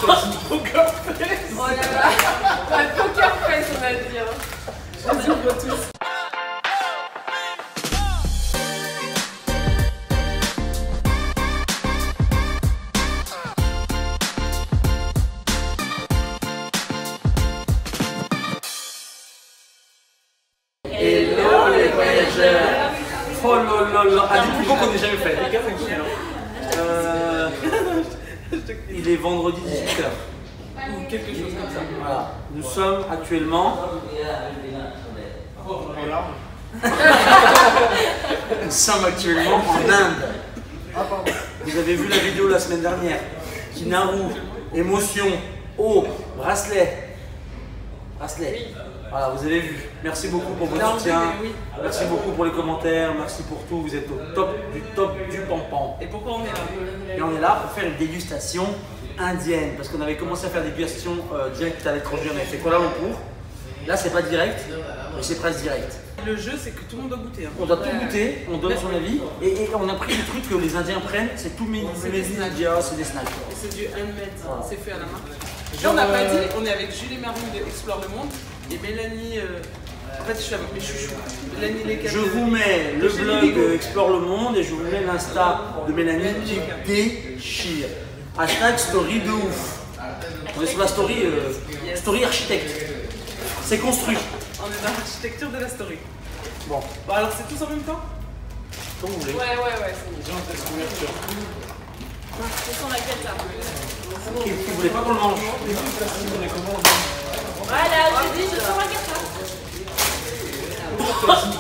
Poker face. Oh là là. Un poker face, on va dire. Vas-y, on voit tous. Hello les voyageurs. Oh là là là. Ah, du plus beau qu'on ait jamais fait. Il est vendredi 18h. Ou quelque chose comme ça. Voilà. Nous sommes actuellement. Nous sommes actuellement en Inde. Vous avez vu la vidéo la semaine dernière. Kinaru, émotion, eau, bracelet. Bracelet. Voilà, vous avez vu. Merci beaucoup pour votre soutien. Merci beaucoup pour les commentaires. Merci pour tout. Vous êtes au top du pampan. Et pourquoi on est là? Et on est là pour faire une dégustation indienne. Parce qu'on avait commencé à faire des dégustations directes à l'étranger. On avait fait Kuala Lumpur. Là, c'est pas direct, mais c'est presque direct. Le jeu, c'est que tout le monde doit goûter. Hein. On doit tout goûter, on donne son avis. Et on a pris des trucs que les Indiens prennent. C'est tout média, c'est des snacks. Et c'est du handmade. Voilà. C'est fait à la main. Là, on n'a pas dit, on est avec Julie Maroon de Explore le Monde et Mélanie. En fait, je suis avec mes chouchous. Mélanie Lécaté. Je vous mets le blog Explore le Monde et je vous mets l'Insta de Mélanie qui déchire. Hashtag story de ouf. On est sur la story, story architecte. C'est construit. On est dans l'architecture de la story. Bon, Bon, alors c'est tous en même temps? comme vous voulez. Ouais, c'est mieux. Ce sont laquelle ça? Qui voulait pas qu'on le mange? Voilà, j'ai dit, je sens laquelle ça?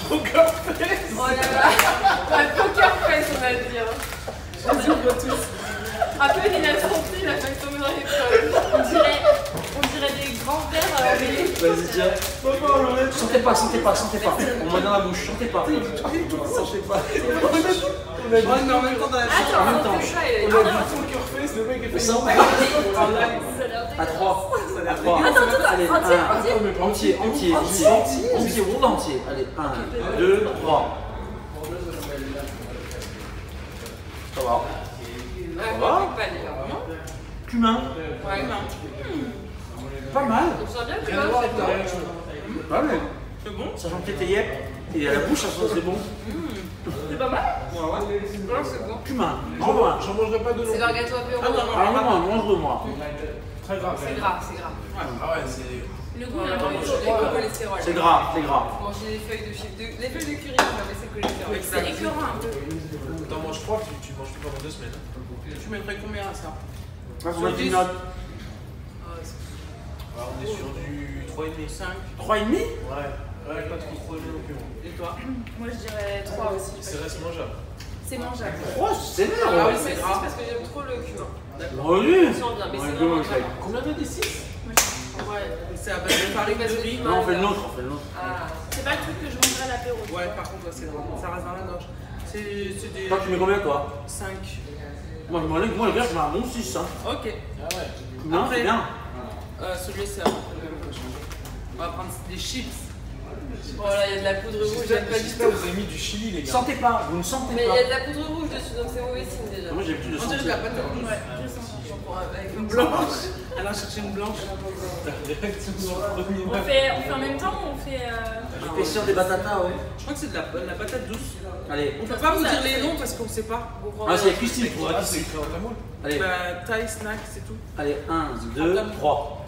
Poker face. Oh là là. Un poker face, on va dire. Vas-y, on voit tous. Rappelle, il a senti, il a fait tomber dans les pommes. On dirait des grands verres embellés. Vas-y, tiens. Sentez pas. On met dans la bouche, sentez pas. Sentez pas. Ouais, mais en même temps dans la chambre. Attends, même temps. on fait ça, il est... On a dit poker face, le mec est fait ça. À 3. À 3. Attends, Allez, entier. entier, monde entier. Allez, 1, 2, 3. Ça va. Ouais, va pas les gars. Cumin. Ouais, Pas mal. on sent bien que Pas mal. C'est bon? Sachant que t'étais yep. Et à la bouche, ça sent c'est bon. c'est pas mal. Ouais. Non, c'est bon. Cumin. Mange-moi. J'en mangerai pas de C'est leur gâteau apéro. Ah non, mange-le-moi. Très grave. C'est grave. Ah ouais, c'est. Le goût, il a pas eu le cholestérol. C'est gras. Manger des feuilles de chips. Les feuilles de curry, on va baisser le cholestérol. C'est écœurant un peu. Attends, moi je crois que tu manges plus pendant 2 semaines. Tu mettrais combien à ça? Vous mettez une note. Alors, on est sur du 3,5. 5. 3,5. Ouais, pas trop long que bon. Et toi? Moi, je dirais 3 aussi. C'est reste mangeable. C'est mangeable. 3, c'est Ah énorme. oui, c'est grave. parce que j'aime trop le cumin. Oui. On sent bien, mais c'est Ouais, vraiment ouais. grave. Combien t'as dit 6? Ouais. C'est à base de farine de riz. Non, on fait le nôtre. Ah. C'est pas le truc que je mangerais à l'apéro. Ouais, par contre, c'est drôle. Ça reste dans la gorge. C'est des Toi, tu mets combien, toi? 5. Moi, le gars, je mets un bon 6. Hein. Ok. Ah ouais. Non, Après- c'est bien. Celui-là, c'est on va prendre des chips. Oh là, il y a de la poudre rouge, j'aime pas du J'espère tout. que vous avez mis du chili, les gars. Sentez pas, vous ne sentez Mais il y pas. a de la poudre rouge dessus, donc c'est mauvais signe déjà. Moi, j'ai l'habitude de On dirait de la sentir. patate rouge. Ouais, je sens. Avec Une blanche. Elle a cherché une blanche. On fait en même temps ou on fait. L'épaisseur des batatas, ouais. Je crois que c'est de la patate douce. Allez. On peut pas vous dire les noms parce qu'on sait pas. Ah, c'est Christine pour Ah, c'est écrit en tamoul. Allez, Bah, taille, snack, c'est tout. allez, 1, 2, 3.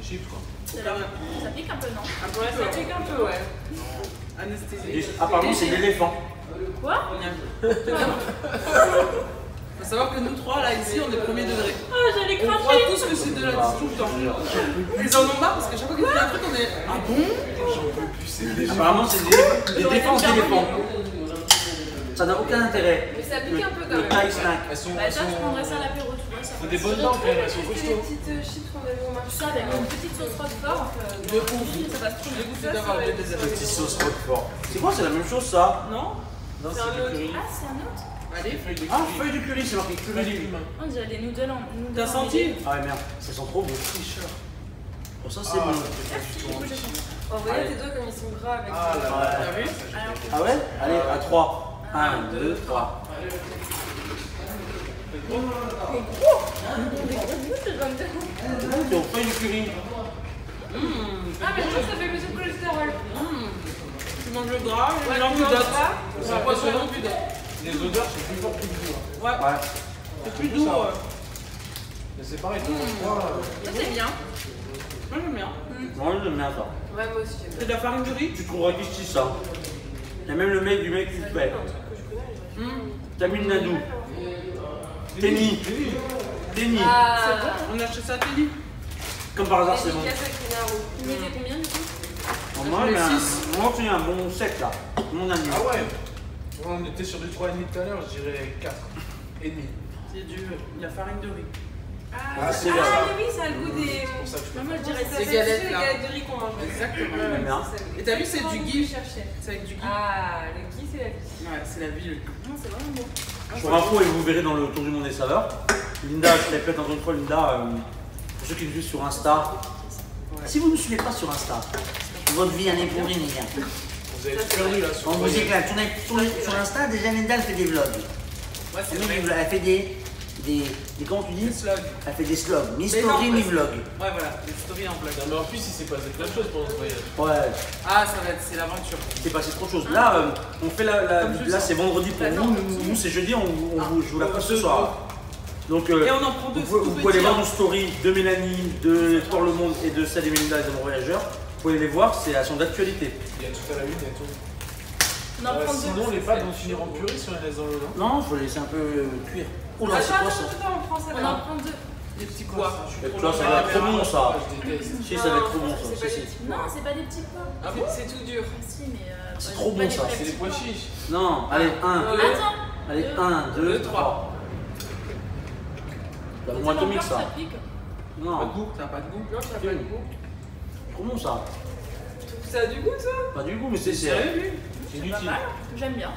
C'est chips, quoi. Ça pique un peu, non? Un peu, Ouais, ça pique un peu, ouais. Anesthésie. Apparemment, c'est de l'éléphant. Quoi? Faut savoir que nous trois, là, ici, on est premier degré. Oh, j'allais On croit cracher! tous que c'est de la tout le temps. Ils en ont marre parce que chaque fois qu'ils font un truc, on est. Ah bon? Apparemment, c'est des défenses d'éléphants. Ça n'a aucun intérêt. Mais ça pique un peu quand Le même. taille snack. Elles sont. Bah, ça, je prendrais ça à l'apéro, tu vois. Ça C'est des bonnes dents, quand même, elles sont Les costauds. petites chips qu'on avait au marché, ça avec une petite sauce roquefort. De ouf. Ça passe trop J'ai bien. goûté d'avoir oublié des affaires. Petit sauce roquefort. C'est quoi, c'est la même chose, ça? Non? Non, C'est un c'est du autre. curry. Ah, c'est un autre? Allez. Feuille de Ah, curry. feuille de curry, c'est marqué Feuille de curry. cumin. On dirait des noodles en. T'as senti? Ah ouais, merde, ça sent trop bon. Pour ça, c'est Ah, bon. ça fait pas du tout envie. Oh, regarde tes doigts comme ils sont gras avec Ah ça. là là. T'as vu? Ah ouais? Allez, à 3. 1, 1, 2, 3. C'est au feuille du curry. Ah, mais je trouve que ça fait baisser le cholestérol. Tu manges le gras, les gens plus d'autres. C'est impressionnant. Les odeurs, c'est plus fort que le goût. Ouais, Ouais. c'est plus doux. Mais c'est pareil, tu manges pas. Ça, c'est bien. Moi j'aime bien. Moi, j'aime bien ça. Ouais, moi aussi, j'aime C'est de la farine de riz. Tu trouveras qu'ici ça. Il y a même le mec du mec qui fait. Tamil Nadu. Tenny. Tenny. Ah, On a acheté ça à Teddy. Comme par hasard, c'est bon. il mettait combien du coup? Moi, Les il y a un- six. moi, il y a un bon 7 là. Mon ami. Ah ouais. On était sur du 3,5 tout à l'heure, je dirais 4,5. C'est de la farine de riz. Ah, c'est Ah, bien ça. oui, ça a le goût des. C'est pour ça que je Moi, je dirais Des galettes, là. de riz qu'on mange. Exactement. J'aime bien. Et t'as vu, c'est du ghee. cherchais. C'est avec du ghee. Ah, le ghee, c'est la vie. Ouais, c'est la vie. Non, c'est vraiment bon. Pour info, et vous verrez dans le tour du monde des saveurs, Linda, je répète encore une fois, Linda, pour ceux qui me suivent sur Insta, si vous ne me suivez pas sur Insta, votre vie elle est pourrie, les gars. Vous avez perdu là sur On vous éclate. Sur Insta, déjà Linda, elle fait des vlogs. Ouais, c'est Elle vrai. fait des comment tu dis? Des slugs. Elle fait des slogs, Mais mi-story, non, mi-vlog. Ouais, voilà, des stories en blague. Non, mais en plus, il s'est passé plein de choses pendant ce voyage. Ouais, Ah, ça va être, c'est l'aventure. c'est passé trop de choses. Là, on fait là c'est vendredi pour nous, nous c'est jeudi, je vous la passe ce soir. Donc, Et on en prend deux. vous pouvez aller voir nos stories de Mélanie, de Pour le Monde et de celle et Mélinda, les Amants Voyageurs. Vous pouvez les voir, c'est à son d'actualité. Il y a tout à la une, il y a tout. On en prend deux. Sinon, les pâtes vont finir en purée si on les laisse dans l'eau, non? Non, je vais laisser un peu cuire. Oula, c'est Attends, quoi ça? attends, on prend ça. On en prend deux. Des petits pois. Tu vois, ça va être trop bon ça. Je déteste. Si, ça va être trop bon ça. C'est pas Si, des si. petits. Non, c'est pas des petits pois. Ah bon? C'est tout dur. Si, mais. C'est trop bon ça. C'est des pois chiches. Non, allez, 1. Attends. Allez, 1, 2, Deux, 3. Donne-moi atomique ça. pique. Pas Non, de goût, ça n'a pas de goût. Non, ça a pas de goût. trop bon ça. Ça a du goût, ça? Pas du goût, mais c'est Sérieux, lui? c'est Pas inutile. mal. J'aime bien.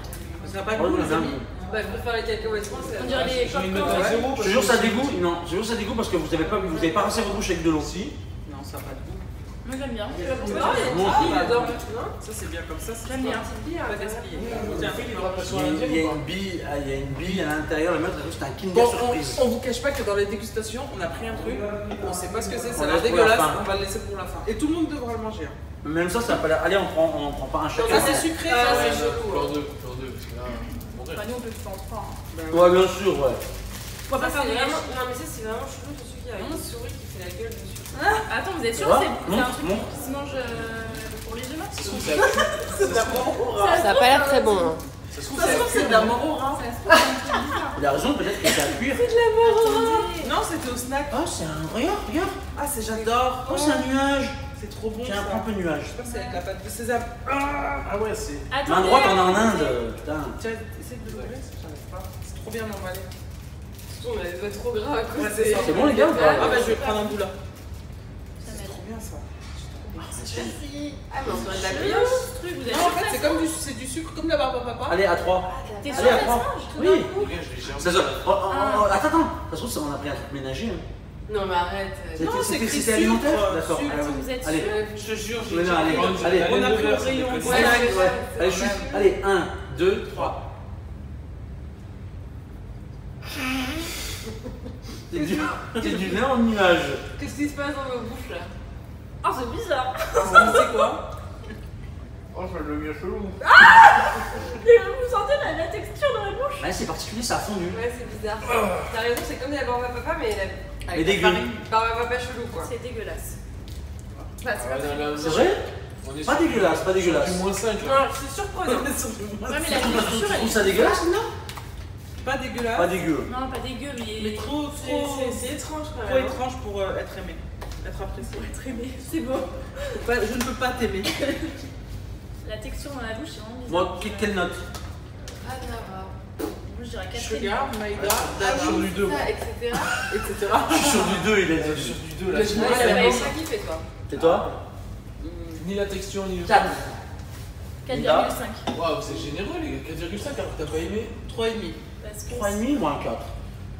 Ça n'a pas de Ouais, goût, les j'aime amis. bien. Bah, je préfère les cacahuètes françaises. On dirait les J'ai envie de mettre popcorn. un zéro. Je te jure, ça dégoûte. Non, je te jure, ça dégoûte parce que vous avez pas rincé votre bouche avec de l'eau. Si. Non, ça n'a pas de goût. Moi, j'aime bien. Tu vas pour Moi, ça? aussi. Ça, c'est bien comme ça. J'aime bien. Pas gaspiller. Tiens, Il y a une bille, il y a une bille à l'intérieur. Le mec, c'est un Kinder Bon, surprise. on vous cache pas que dans les dégustations, on a pris un truc, on sait pas ce que c'est, ça On a l'air laisse pour la dégueulasse, fin. on va le laisser pour la fin. Et tout le monde devra le manger. hein. Même ça a pas l'air. Allez, on prend pas un chacun. Ça, c'est sucré, ça, c'est chaud. Plan 2, plan 2, parce que là, mon Bah, rêve. nous, on peut le faire en trois. Ouais, bien sûr, ouais. On va pas faire de vraiment... Non mais ça c'est vraiment chelou ce truc, il y a une souris qui fait la gueule dessus. Attends, vous êtes sûr Ouais. que c'est un Montre, truc montre. qui se mange pour les humains? Ça se trouve, c'est Ça a pas l'air très bon. Hein. ça se trouve, Ça se trouve, c'est de la mort au rein. Ça se trouve, c'est un truc bizarre. Il a raison, peut-être que c'est à cuire. Attendez. Non, c'était au snack. Oh, c'est un. Regarde, regarde. Ah, c'est j'adore. Oh, c'est un nuage. C'est trop bon. Tiens, ça. prends un peu de nuage. J'espère que c'est avec la pâte de sésame. Ah ouais, c'est. Main droite, on est en Inde. Putain. Tiens, essaye de l'ouvrir, j'arrive pas. C'est trop bien emballé. Surtout on a des doigts trop gras à cause Ouais, c'est ça. C'est bon, les gars, ou pas? Ah, bah, je vais prendre un bout là. Ça C'est m'aide. trop bien ça. Merci. Ah mais on dirait de la Brioche, brioche. ce truc, vous êtes Non, en sûr fait, que c'est ça comme se du, c'est du sucre, comme la barbe à papa. Allez, à 3. mange? T'es sûr Allez, à que ça se 3. mange tout Oui. d'un coup? Les gars, je l'ai jamais. Ça, attends, attends. Ça se trouve, on a pris un truc ménager. hein. Non mais arrête. Non, c'est écrit C'était alimentaire. sucre, D'accord. sucre. Allez, Attends, vous êtes allez. sûr? Je te jure, j'ai Mais non, allez, déjà- allez. On a pris le rayon. Ouais, snack. ouais. Allez, chute. Allez, 1, 2, 3. C'est du lait en nuage. Qu'est-ce qui se passe dans nos bouches là? Oh, c'est bizarre. C'est quoi? Oh, ça devient chelou. Mais vous sentez la texture dans la bouche? Ouais, c'est particulier, ça a fondu. Ouais c'est bizarre. T'as raison, c'est comme de la barbe à papa mais la Mais dégueu. barbe à papa chelou quoi. C'est dégueulasse. Enfin, c'est pas très... C'est vrai? On est Pas sur- dégueulasse, pas dégueulasse. Du moins 5 là. Non, c'est surprenant. Ouais, mais la Tu texture, elle trouves ça dégueulasse, non? Pas dégueulasse. Pas dégueu. Non, pas dégueu, Mais mais trop, C'est étrange quand trop même. étrange pour être aimé, être apprécié. très aimé. C'est beau. Je ne peux pas t'aimer. La texture dans la bouche, c'est vraiment bizarre. Moi, quelle note? Ah Nara. Moi, je dirais 4 Sugar, Maïda, Sur Dada, du 2. Ça, etc. etc. Je suis sur du 2, il a dit. Sur du 2 là. Mais c'est- je Ouais, Ouais, ça c'est va bon. être ça qui fait toi. C'est toi? Ni la texture, ni le. 4. 4,5. Waouh, c'est généreux les gars. 4,5 alors que t'as pas aimé. 3,5. Parce que 3,5 ou un 4?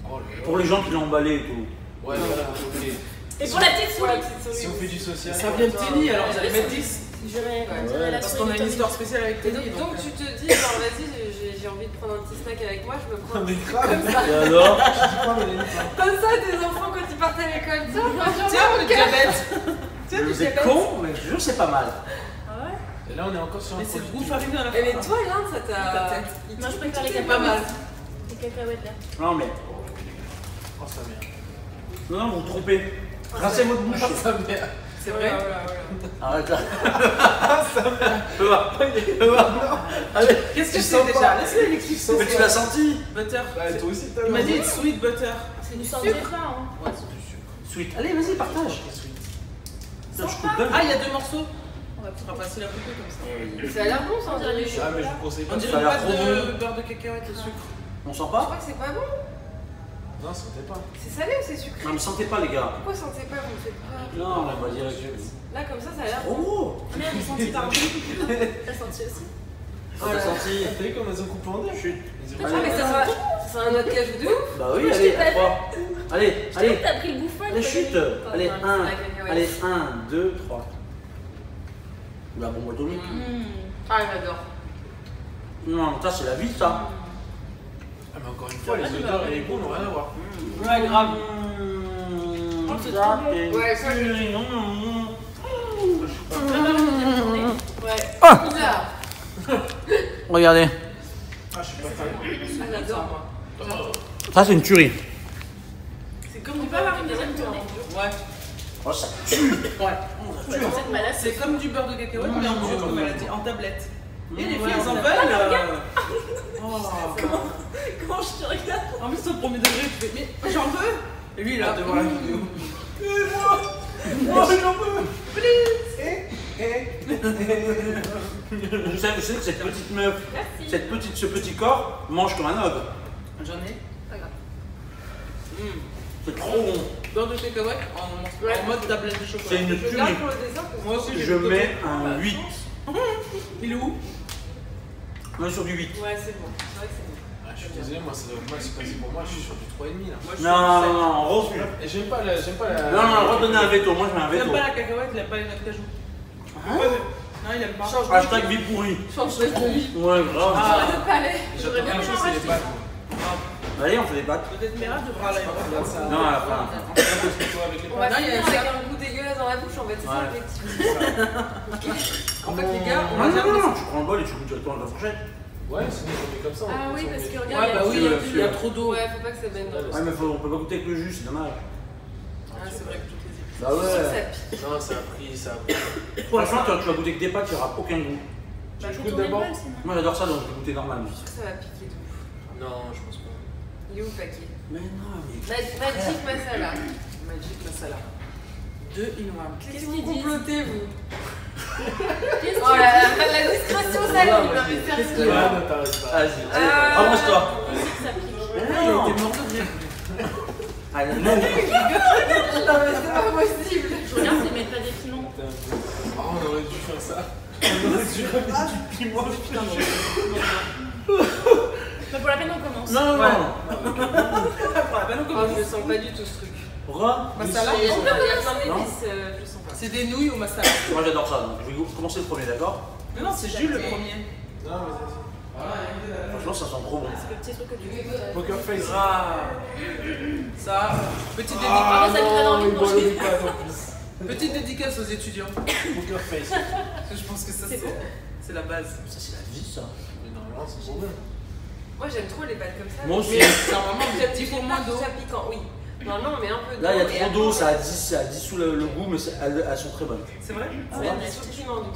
Oh là là. Pour les gens qui l'ont emballé et tout. Ouais, voilà, ok. Et pour la petite souris. Ouais, petite souris. Si on fait du social. Ça vient de Teddy, alors vous allez mettre 10. J'aurais Ouais. la Parce souris qu'on a de une Tommy. histoire spéciale avec Et Teddy. donc tu te dis, genre vas-y, j'ai envie de prendre un petit snack avec moi, je me prends. Mais grave. Comme ça. Et alors? Comme ça, tes enfants quand ils partent à l'école, Tiens, le diabète. Tiens, du Vous êtes diabète. con, mais je te jure, c'est pas mal. Ah ouais? Et là, on est encore sur un Mais c'est le goût produit. fariné à la Et mais fin. toi, l'Inde, ça t'a. Moi, je préfère les C'est pas mal. Les cacahuètes là. Non, mais. Oh, sa mère. Non, non, vous vous trompez. Rincez votre bouche. Oh, sa mère. C'est vrai. Arrête là. Allez, Qu'est-ce que Tu c'est sens déjà? pas. Laisse-le l'expliquer. mais tu l'as senti? Butter. Bah, toi aussi, t'as Il m'a dit it's sweet butter. C'est du sang de pain, hein. Ouais, c'est du sucre. Sweet. Allez, vas-y, partage. Non, je te donne. Ah, il y a 2 morceaux. On va pouvoir passer la couper comme ça. Ça a l'air bon, ça, on dirait du Ah, mais je chocolat. vous conseille pas. On de dirait Ça a une l'air pâte trop de beurre de cacahuète au sucre. On sent Je pas? crois que c'est pas bon. Non, c'était pas. C'est salé ou c'est sucré? Non, mais sentez pas, les gars. Pourquoi sentez pas, vous me faites peur? Non, on va dire que. Là, comme ça a l'air Oh bon. gros! Ah merde, j'ai senti, pardon. T'as senti aussi? T'as senti? T'as vu comme elles ont coupé en deux? Chut. Ah, mais ça va. C'est un autre cajou de ouf. Bah oui, Moi, je allez, t'ai pas à 3. Allez, Je allez. que t'as pris le bouffon. Allez, chute. Allez, c'est 1. la cacahuète. Allez, 1, 2, 3. La bombe atomique. Ah, j'adore. Non, ça, c'est la vie, ça. Ah, mais encore une fois, les odeurs et les goûts n'ont rien à voir. Ouais, grave. Mmh, c'est ça, trop bon. c'est- Ouais, ça, Mmh, mmh. Ouais. Ah. Bizarre. Regardez, Ah, je suis pas fan. Ah, j'adore, moi. ça c'est une tuerie. C'est comme On du peut avoir beurre une de deuxième tournée. Ouais. Oh, ça tue. Ouais. Cette malade, C'est comme du beurre de cacahuète, mais en dur, comme elle a dit, en tablette. Et les filles, Ouais, elles en on veulent. Comment je te regarde? En plus, au premier degré, tu fais, mais j'en veux. Et lui, il a devant la vidéo. Vous savez que cette petite meuf, Merci. ce petit corps mange comme un ogre. J'en ai. Pas grave. C'est trop bon. Beurre de cacahuète en mode tablette de chocolat. C'est une Je garde tuerie. pour le dessert parce que Moi aussi, j'ai Je le côté. mets un 8. Il est où? On est sur du 8. Ouais, c'est bon. C'est vrai que c'est bon. Ah, je suis désolé, moi, ça doit être max passer pour moi, je suis sur du 3,5 là. Moi, je suis Non, sur non, sept. non, on refuse. Et j'aime pas la. Non, non, redonnez un veto. Moi, je mets un Il aime veto. pas la cacahuète, il aime pas les noix de cajou. Hein? Non, il aime pas. Change Hashtag vie pourrie. Change de vie. Ouais, grave. J'aurais de palais. J'attends bien bien chose, en c'est les pâtes. Allez, on fait des pâtes. Peut-être Mera devra aller. Regarde ça. Non, à la fin. Qu'est-ce que tu vois avec les On va pâtes? Non, il y a finir ça. avec un goût dégueulasse dans la bouche en fait, c'est ça Ouais. l'objectif. En fait, les gars, on Non, va non, dire. non, tu prends le bol et tu goûtes directement dans la fourchette. Ouais, sinon on fait comme ça. Ah on oui, met- parce que Ouais, regarde, bah oui, Sûr, il y a sûr. trop d'eau. Ouais, faut pas que ça baigne dans l'eau. Ouais, mais on peut pas goûter avec le jus, c'est dommage. Ah, c'est vrai que toutes les épices. Bah Je suis sûre que ouais. ça pique. Non, ça a pris, ça a pris. Franchement, tu vas goûter que des pâtes, il n'y aura aucun goût. Bah, Tu faut goûtes tourner le d'abord bol, sinon. Moi, j'adore ça, donc je vais goûter normal. Je suis sûre que ça va piquer de ouf. Non, je pense pas. Il est où le paquet? Mais non, mais. Magic masala. Magic masala. 2 in 1. Qu'est-ce qu'ils que vous disent complotez, vous? Qu'est-ce Oh la discrétion salée, non mais sérieux. Ouais, non, t'arrêtes pas. Vas-y, allez, avance-toi. que ça pique? Il a été mort de rire. Allez, non. Non mais c'est pas possible. Je regarde s'ils mettent pas des piments. Oh, on aurait dû faire ça. On aurait dû ramener du piment. Mais pour la peine, on commence. Non, non, Ouais. non. Oh, je le sens pas du tout ce truc. Pourquoi? Masala, Il y a plein Non. d'épices, je le sens pas. c'est des nouilles au masala. Moi, j'adore ça, donc je vais commencer le premier, d'accord? Mais non, c'est Jules le premier. Non, mais Franchement, ça sent trop bon. C'est le petit truc que tu fais. vas-y. Poker face. Ah. Ça, petite dédicace. Ah, ça nous donne envie de il boit manger. les pâtes en plus. Petite dédicace aux étudiants. Poker face. Je pense que ça, C'est bon. c'est la base. Ça, c'est la vie, ça. Mais normalement, c'est trop bien. Moi j'aime trop les pâtes comme ça. Moi aussi. Mais normalement, J'aime il faut moins d'eau. Ça piquant, oui. Normalement on met un peu d'eau. Là, il y a et trop d'eau, après, ça dissout le goût, mais elles sont très bonnes. C'est vrai? on met des suppléments d'eau.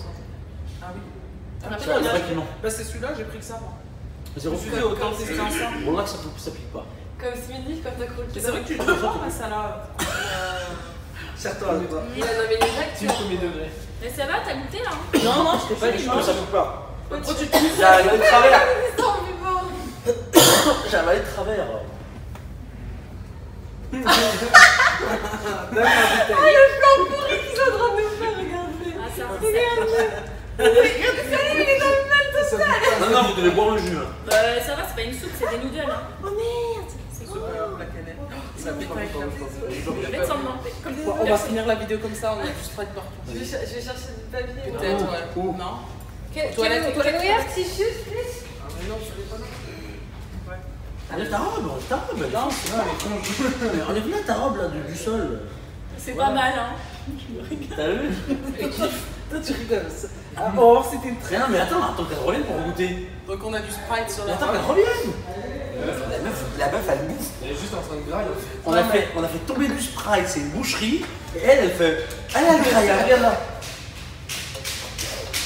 Ah oui. On a C'est pas vrai de que non. Bah, c'est celui-là, j'ai pris que ça. Moi. Mais Je me suis dit, autant tester ensemble. Bon, là, ça pique pas. Comme Smithy quand t'as croqué. Mais c'est vrai que tu le prends, masala. Certain, toi. Il a nommé les actes. Petit premier degré. Mais ça va, t'as goûté là? Non, non, je t'ai pas dit. Mais ça pique pas. Pourquoi tu te J'ai avalé de travers. Ils sont vivants. J'ai avalé de travers. Ah le flan pourri qu'ils sont en train de nous faire regarder. Ah, c'est un Regardez ça, il est dans le mal tout Ça ça. pique pas. Non, non, vous devez boire le jus. Hein. Ça va, c'est pas une soupe, c'est des noodles. Hein. Oh merde! C'est C'est quoi? la canette. Ça fait pas avec la Faites semblant. Comme On va finir la vidéo comme ça, on a du Sprite partout. Je vais chercher du papier. Peut-être, ouais. Non. Can Toilette, we toilette. have tissues, please? Ah, mais non, je savais pas non. Enlève ta robe, ta robe. Non, Non, elle est con. Mais enlève là ta robe là du sol. C'est pas mal, hein. T'as vu? toi tu rigoles. Ah, on va voir si c'était une Mais non, mais attends qu'elle revienne pour goûter. Donc on a du Sprite sur Mais la attends table. qu'elle revienne. La meuf, elle bouffe. Elle est juste en train de grailler. On a fait tomber du Sprite, c'est une boucherie. Et elle fait. Elle a le graille, regarde là.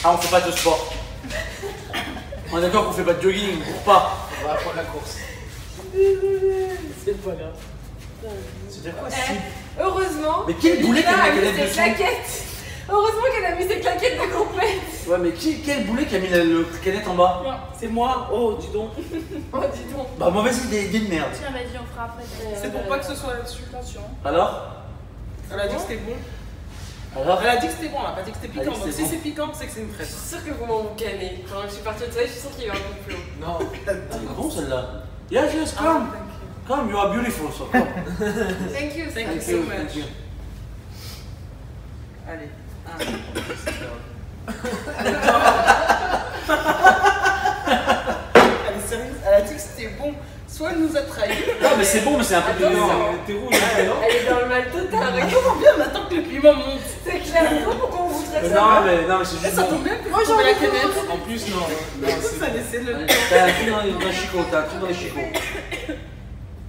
Ah, on fait pas de sport. On est d'accord qu'on fait pas de jogging, on court pas. On va apprendre la course. C'est pas grave. C'était quoi Heureusement. Mais quel boulet Lila qu'elle a a mis mis ses dessus. claquettes. Heureusement qu'elle a mis ses claquettes de compète. Ouais, mais quel boulet qui a mis le canette en bas? C'est moi. Oh, dis donc. Oh, dis donc. Bah, mauvaise idée de merde. Tiens, vas-y, on fera après. C'est pour pas que ce soit là-dessus, attention. Alors? Elle a dit que c'était bon. Alors? Elle a dit que c'était bon, elle a pas dit que c'était Elle a dit piquant. que Donc c'était si bon. c'est piquant, c'est que c'est une Je fraise. suis sûre que vous m'en canez. Quand je suis partie au toilette, je suis sûre qu'il y a eu un complot. Non. Elle est bon celle-là. Yes, yes, come. Come, you are beautiful, so come. Thank you. Thank Sam. you so much. Allez. Elle est sérieuse, elle a dit que c'était bon. Soit elle nous a trahis. Non, mais c'est bon, mais c'est un peu Attends, piquant. T'es rouge, non? Elle est dans le mal total. Regarde. Comment bien on attend que le piment monte. C'est clair. Pourquoi on voudrait ça? Non, mais c'est juste Ça bon. tombe bien que Moi, je j'en trouve la ai canette. En plus, non. Non, Ça c'est. laissait le. T'as un truc dans les chicots, t'as un truc dans les chicots.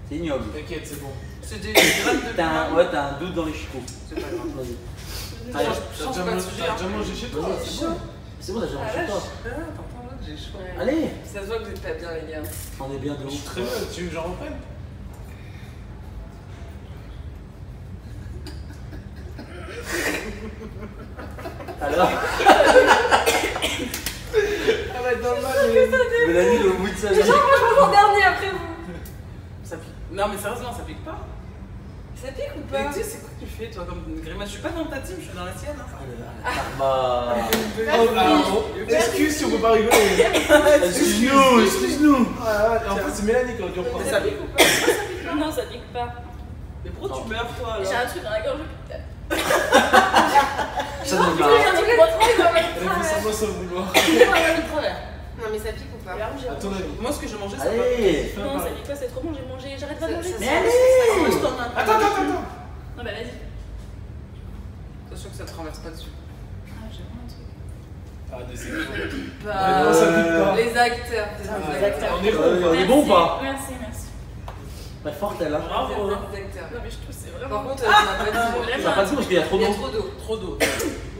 C'est ignoble. T'inquiète, c'est bon. C'est des graines de piment. Ouais, t'as un doute dans les chicots. C'est pas grave. Vas-y. T'as Allez, déjà mangé chez toi? c'est bon. C'est bon, t'as déjà mangé toi. T'entends là, j'ai chaud. Ouais. Allez, Ça se voit que vous êtes pas bien, les gars. on est bien de Je suis ouf. très bien. Tu veux que j'en reprenne? Alors, Elle va être dans le mal. Mélanie, le bout de sa vie. Genre, moi, je prends en dernier après vous. Ça pique. Non, mais sérieusement, ça pique pas. Ça pique ou Mais pas? tu sais, c'est quoi que tu fais, toi, comme une grimace? Je suis pas dans ta team, je suis dans la sienne. Hein. Bah. Excuse si on peut pas rigoler. Excuse-nous, excuse-nous. En fait, c'est Mélanie qui aurait dû reprendre. Ça pique ou pas? Non, ça pique pas. Mais pourquoi tu meurs, toi, J'ai alors? un truc dans la gorge. Ça donne J'ai mal. un truc dans la Elle fait semblant sans vouloir. Non, mais ça pique ou pas? À ton avis. Moi, ce que j'ai mangé, ça va. Allez. Non, ça pique pas, c'est trop bon, j'ai mangé. J'arrête pas de manger. Mais allez. Attends. Non, bah vas-y. T'es sûr que ça te renverse pas dessus? Ah, j'ai vraiment un truc. Ah, des secondes. Bah, non, ça pique pas. les acteurs. Ah, Les acteurs. On est bon. On est bon ou pas? Merci, merci. Bah, forte elle, hein. Bravo. Les acteurs. Non, mais je trouve que c'est Par vraiment. contre, ça m'a pas dit. Ça va pas de goût parce qu'il y a trop Il y a d'eau. trop d'eau. Trop d'eau.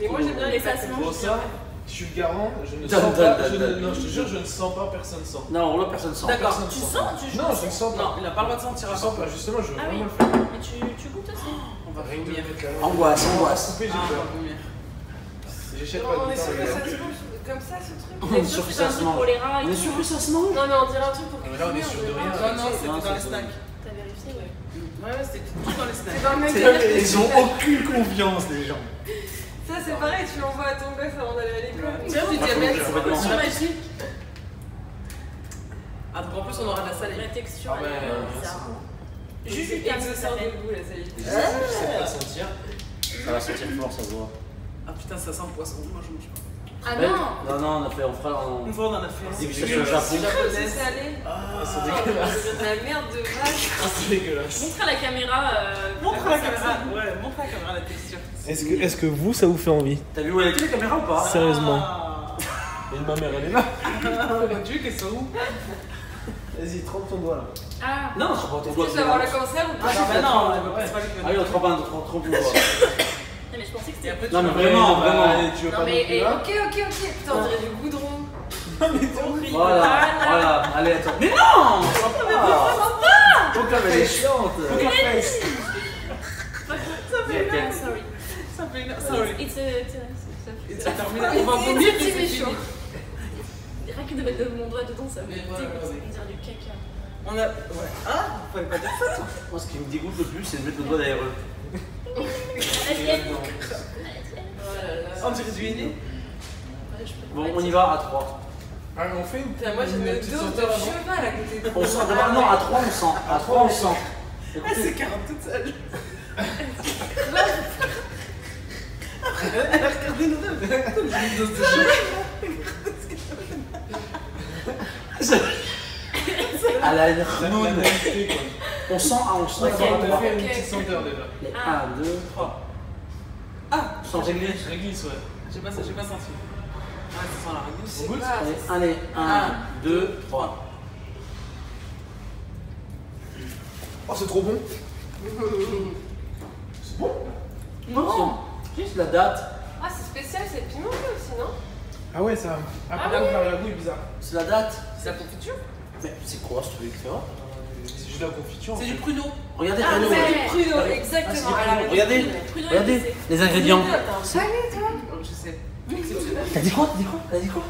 Mais moi, j'aime bien Mais les ça se pâtes. mange. Pour ça, je suis le garant, je ne Donne, sens donne, pas. donne. Non, je te jure, je ne sens pas, personne sent. Non, là personne sent. D'accord. Personne Tu sent. sens? Tu Non, je ne sens Non, pas. il a pas le droit de sentir Je à sens pas, justement, je veux Ah oui. vraiment le faire. Mais tu goûtes aussi. On va Rien de vomir. mettre la Angoisse, angoisse. Couper, Ah, j'ai on peur. va vomir. J'achète Non, pas on de est sûr que temps. ça se mange comme ça, ce truc. On est sûr que ça se mange. Pour les rats et On est tout. sûr que ça se mange. Non, mais on dirait un truc pour Ah, mais là, on est sûr de rien. Non, non, c'était Non, dans les c'est snacks. T'as vérifié, ouais. Ouais, c'était tout dans les C'est snacks. dans le même délire. Ils ont aucune confiance, les gens. Ça, c'est pareil, tu l'envoies à ton gosse avant d'aller à l'école. Tiens, du Moi, diabète. je complètement. C'est magique. Ah, donc en plus, on aura de la salade. La texture, Ah ouais, elle est c'est bizarre. Et Juste que ça sort de goût, là, ça y est. Je sais pas sentir. Ça va sentir fort, ça se voit. Ah putain, ça sent le poisson. Moi, je mange pas. Ah Ouais. non. Non, on fera. Une fois, on en a fait. Dégustation au Japon. C'est Japonaise. salé. Ah, c'est Oh, dégueulasse. la merde de vache. Ah, c'est dégueulasse. Montre à la caméra. Montre à la caméra. Ouais, montre à la caméra la texture. Est-ce que vous, ça vous fait envie? T'as vu où elle était la caméra ou pas? Sérieusement. Ah. Et ma mère, elle est là. Mon Dieu, qu'elles sont où? Vas-y, trempe ton doigt là. Ah. Non, je crois pas ton doigt. Tu vas avoir le cancer ou pas? Ah, bah non, c'est pas Ah oui, on trempe un, trempe le doigt. Non, mais je pensais que c'était. Après, Non, mais tu vraiment, vraiment. Allez, tu veux Non, pas mais, non plus, là? Ok. Putain, on dirait du goudron. Voilà. Allez, attends. Mais non! Pourquoi elle est chiante? Poker face. Ça fait Yeah, mal, sorry. Ça fait une. Sorry. It's Ça termine. On va vomir et c'est méchant. fini. Rien que de mettre mon doigt dedans, ça me Mais dégoûte. voilà, On ouais. dirait du caca. On a. Ouais. Hein? Fallait pas dire ça. Moi, ce qui me dégoûte le plus, c'est de mettre le doigt derrière eux. Allez, Oh là là. On dirait du aîné. Bon, on y va à 3. Ah, on fait une. Putain, moi j'ai une petite dose de senteur avant. cheval à côté de On sent. Non, à 3, on sent. À 3, on sent. Elle s'écarte toute seule. Elle a regardé nous deux. J'ai une dose de Elle a une renoune. On sent, on sent. On a fait une petite senteur déjà. 1, 2, 3. Ah, Sans régler. Réglisse, ouais. j'ai pas senti. Ouais, ça sent la réglisse. On goûte? Allez, 1, 2, 3. Oh, c'est trop bon. C'est bon? Non. Juste la date. Ah, c'est spécial, c'est pimenté aussi, non? Ah ouais, ça. Ah, Ah la ouais. goût est bizarre. C'est la date. C'est la confiture? Mais c'est quoi ce truc, tu vois? C'est juste la confiture. C'est du pruneau. Regardez, Ah, Pruneau. c'est du pruneau, Ah, c'est exactement. du à la Pruneau. Regardez, Pruneau regardez épicé. les ingrédients. T'as salé, toi? Je sais. T'as dit quoi? T'as dit quoi?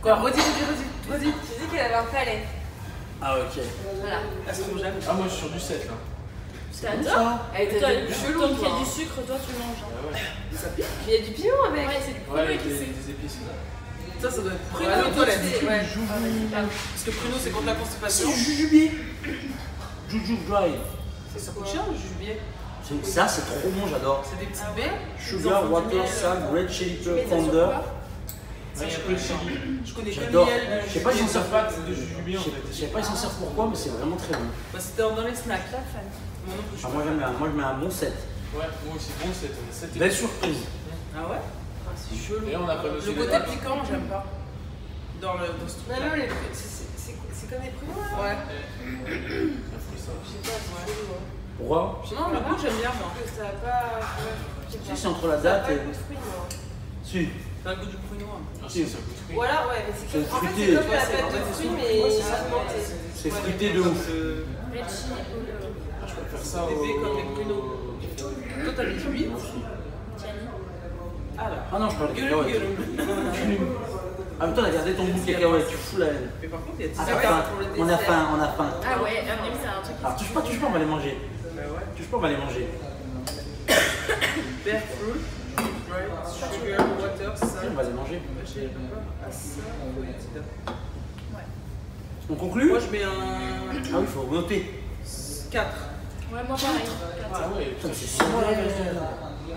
Quoi? Redis. Tu dis qu'elle avait un palais. Ah, ok. Voilà. Elle se trompe jamais. Ah, moi je suis sur du 7 là. T'adores. Elle était Toi, chelou, tant qu'il y a toi. du sucre, toi tu manges. Ah ouais. Il y a du piment avec. Ouais, c'est du Ouais, pruneau avec épicé. des épices. Ça doit être pruneau. Pruneau, Toi, elle a c'est- dit. ouais. Parce que pruneau, c'est contre la constipation. C'est du jujubier. Juju dry. Ça coûte cher le jujubier. Ça, c'est trop bon, j'adore. C'est des petites baies. Sugar, water, salt, red chili Tu mets pepper, ça sur pounder. quoi? Ça, je connais pas. Je connais que le J'adore. miel. Je sais pas, ils s'en servent pas. C'est de jujubé en fait. Je sais pas, ils s'en servent pourquoi, mais c'est vraiment très bon. Bah, c'était dans les snacks. La fan. Moi non plus, je Ah, suis moi, j'aime bien. Moi, je mets un bon 7. Ouais, moi aussi, bon 7. On est 7 Belle surprise. Ah ouais? Ah, c'est chelou. Et on a pas Le aussi côté piquant, j'aime pas. Dans ce Non, truc. non, c'est comme des pruneaux, là? Ouais. Je sais pas, c'est chelou, hein. Pourquoi? Non, le goût, j'aime bien, moi. Que ça a pas. Si, c'est entre la Ça a date pas et. le goût de fruits, moi. Si. T'as le goût du pruneau un peu. Ah, si, ça goûte fruit. Voilà, ouais, mais c'est C'est comme. En fait, fruité. c'est comme la Ouais, pâte de c'est- fruits, mais ouais, c'est ça. pimentée. C'est fruité de ouf. Red chili powder. Ah, je préfère ça Des au. baies comme les pruneaux. Toi, t'as mis du 8. Tiani. Ah là. Ah non, je parle de Gueule, cacahuètes. gueule. En même temps, t'as gardé ton goût de cacahuètes, tu fous la haine. Mais par contre, il y a des Ah, saveurs t'as faim. pour le On a dessert. faim, on a faim. Ah ouais, c'est un truc qui Alors, touche pas, on va les manger. Bah ouais. Touche pas, on va les manger. Bear fruit, right, sugar, water, Si, on salt. va les manger. Je sais pas. Ah, ça, On conclut? moi, je mets un Ah oui, il faut noter. 4. Ouais, moi pareil. Ah ouais, Putain, putain, c'est c'est super.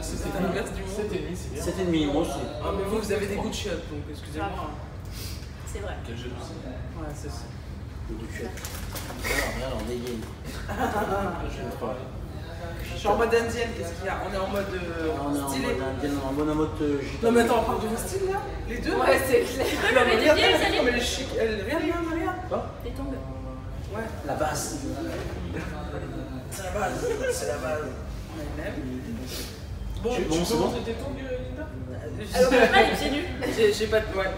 C'est l'inverse du monde. 7,5, c'est bien. 7,5, moi aussi. Ah, mais vous avez des goûts de chiottes, donc excusez-moi. C'est vrai. Quelle jalousie. Ouais, c'est ça. Le goût de chiotte. Regarde, on dégaine. J'aime pas. Je suis en mode indienne, qu'est-ce qu'il y a? On est en mode On est en stylé. mode indien, en mode gitano. Non, mais attends, on parle de mon style là? Les deux? Ouais, c'est clair. Non, mais mais regarde, viens, regarde, Salim. comme elle est chic. Rien. Quoi? Des tongs. Ouais, La base. c'est la base. C'est la base. On aime. Bon, Bon, Tu c'est peux bon. montrer tes tongs, Linda? Alors, on a pas les pieds nus. J'ai pas de. Ouais.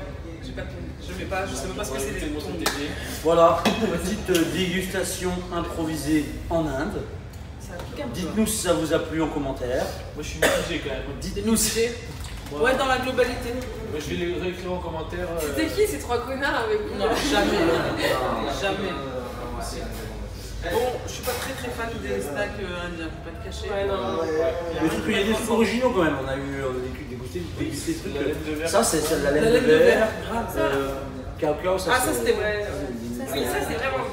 J'ai pas de. Je sais même pas ce que c'est Évitez des de montrer tongs. tes pieds. Voilà, petite dégustation improvisée en Inde. Ça pique un peu. Dites-nous si ça vous a plu en commentaire. Moi je suis mitigé quand même. Dites-nous si. Ouais, dans la globalité. Moi, je vais les réécrire en commentaire. C'était qui ces trois connards avec vous? Non, jamais. Jamais. Bon, je suis pas très fan des snacks indiens, faut pas te cacher. Ouais, non. Le truc, il y a des trucs originaux quand même. On a eu dégusté des trucs. La laine de verre. Ça, c'est la La laine de laine de verre, verre. grave. Cacao, ça Ah, ça c'était Ouais. ouais. Oui, ça c'est vraiment bon.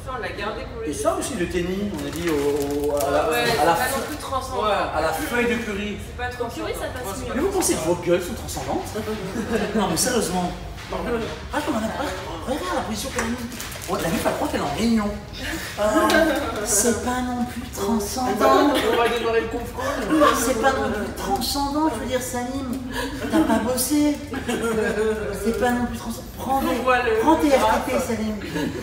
Ça, on l'a gardé pour le Et ça aussi, le tennis, on a dit à la, Ouais, c'est à la pas fin- non plus transcendant. Ouais. à la feuille de curry. C'est pas trop Purée, ça passe Mais mieux. vous pensez que vos gueules sont transcendantes? Non, mais sérieusement. Ah, comme on a regarde la position qu'elle a mise. Oh, la meuf, elle croit qu'elle est en réunion. C'est pas non plus transcendant. On va démarrer le conf call. C'est pas non plus transcendant, je veux dire, Salim. T'as pas bossé. C'est pas non plus transcendant. Prends tes RTT, Salim.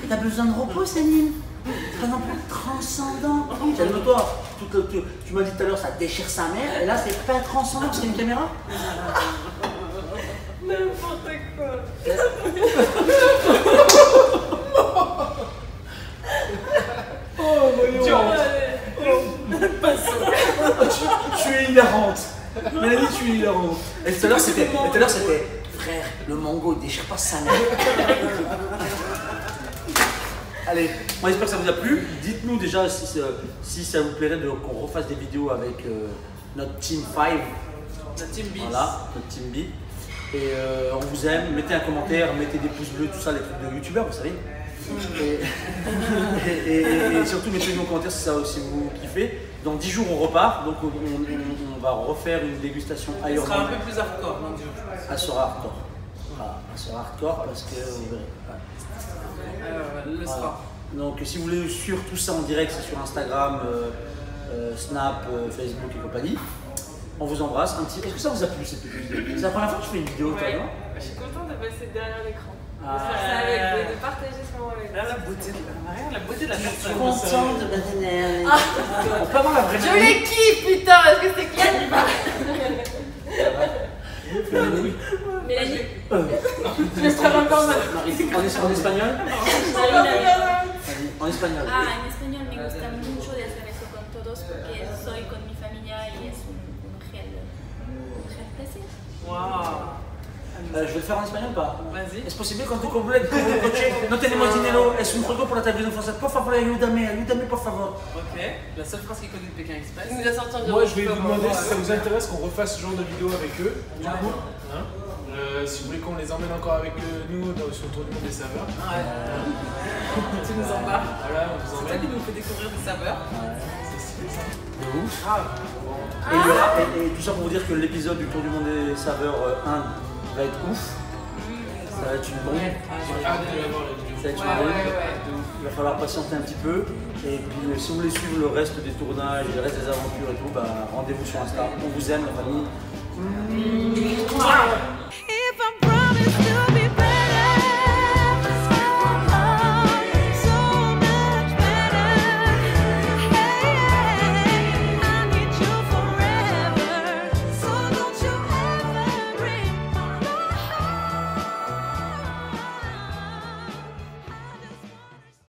T'as besoin de repos, Salim. C'est pas non plus transcendant. Calme-toi. Tu m'as dit tout à l'heure, ça déchire sa mère. Et là, c'est pas transcendant parce qu'il y a une caméra. N'importe quoi. Oh, voyons. Tu es hilarante. Mélanie, tu es hilarante. Et tout à l'heure, c'était frère, le mango, il déchire pas sa mère. Allez, on espère que ça vous a plu. Dites-nous déjà si ça vous plairait qu'on refasse des vidéos avec notre Team 5. La team beats. Voilà, notre Team B. Et on vous aime. Mettez un commentaire, mettez des pouces bleus, tout ça, les trucs de youtubeurs, vous savez. Et Et surtout, mettez-nous en commentaire si vous kiffez. Dans 10 jours, on repart. Donc, on va refaire une dégustation Elle Iron sera un Man. peu plus hardcore, non, du coup. Elle sera hardcore. Voilà, elle sera hardcore parce que. Elle le sera. Donc, si vous voulez suivre tout ça en direct, c'est sur Instagram, Snap, Facebook et compagnie. On vous embrasse. Est-ce que ça vous a plu cette petite vidéo? C'est la première fois que je fais une vidéo, toi, Ouais. non? Je suis contente de passer derrière l'écran. De partager ce moment avec Là, la beauté de la personne. Contente de On peut avoir la vraie Je les kiffe, putain. Est-ce que c'est clair? Mélanie. Mélanie. Je serai encore mal. Marie, en espagnol? En espagnol. Ah, en español me gusta mucho de hacer eso con todos porque soy con mi familia y es un real placer. Waouh. Je vais le faire en espagnol ou pas? Vas-y. ¿Es posible con tu completo, coche? No tenemos dinero, es un juego por la televisión francesa. Por favor, ayúdame, por favor. Ok. La seule phrase qu'il connaît de Pékin Express. Il nous a sorti un Moi, je vais vous demander si ça vous intéresse qu'on refasse ce genre de vidéo avec eux. Du coup, hein, si vous voulez qu'on les emmène encore avec nous sur le tour du monde des saveurs. Ouais. Tu nous embarques. Voilà, on vous C'est toi emmène. qui nous fait découvrir des saveurs. De ouf. Grave. Et tout ça pour vous dire que l'épisode du Tour du Monde des saveurs 1 va être ouf. Ça va être une bombe. J'ai hâte de voir la vidéo. Ça va être une bombe. Il va falloir patienter un petit peu. Et puis si vous voulez suivre le reste des tournages, le reste des aventures et tout, bah, rendez-vous sur Insta. On vous aime, la famille.